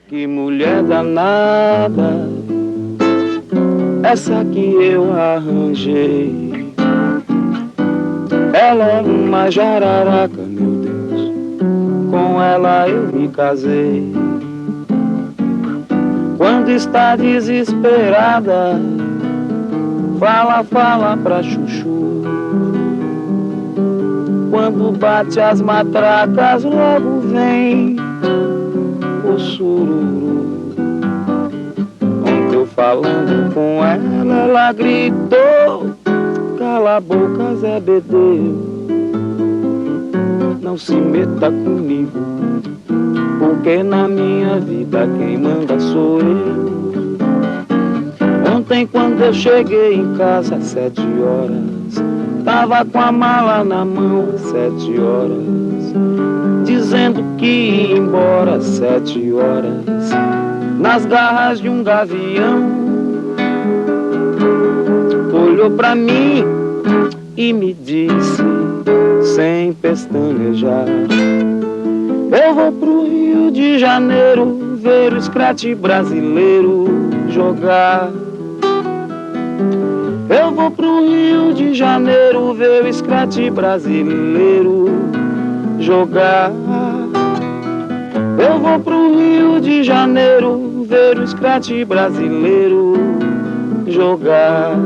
Que mulher danada, essa que eu arranjei. Ela é uma jararaca, meu Deus, com ela eu me casei. Quando está desesperada, fala, fala pra chuchu. Quando bate as matracas, logo vem o sururu. Ontem eu falando com ela, ela gritou: cala a boca, Zé Bedeu, não se meta comigo, porque na minha vida quem manda sou eu. Ontem quando eu cheguei em casa às 7 horas, tava com a mala na mão às 7 horas, dizendo que ia embora às 7 horas, nas garras de um gavião. Olhou pra mim e me disse, sem pestanejar: eu vou pro Rio de Janeiro ver o scratch brasileiro jogar. Eu vou pro Rio de Janeiro ver o scratch brasileiro jogar. Eu vou pro Rio de Janeiro ver o scratch brasileiro jogar.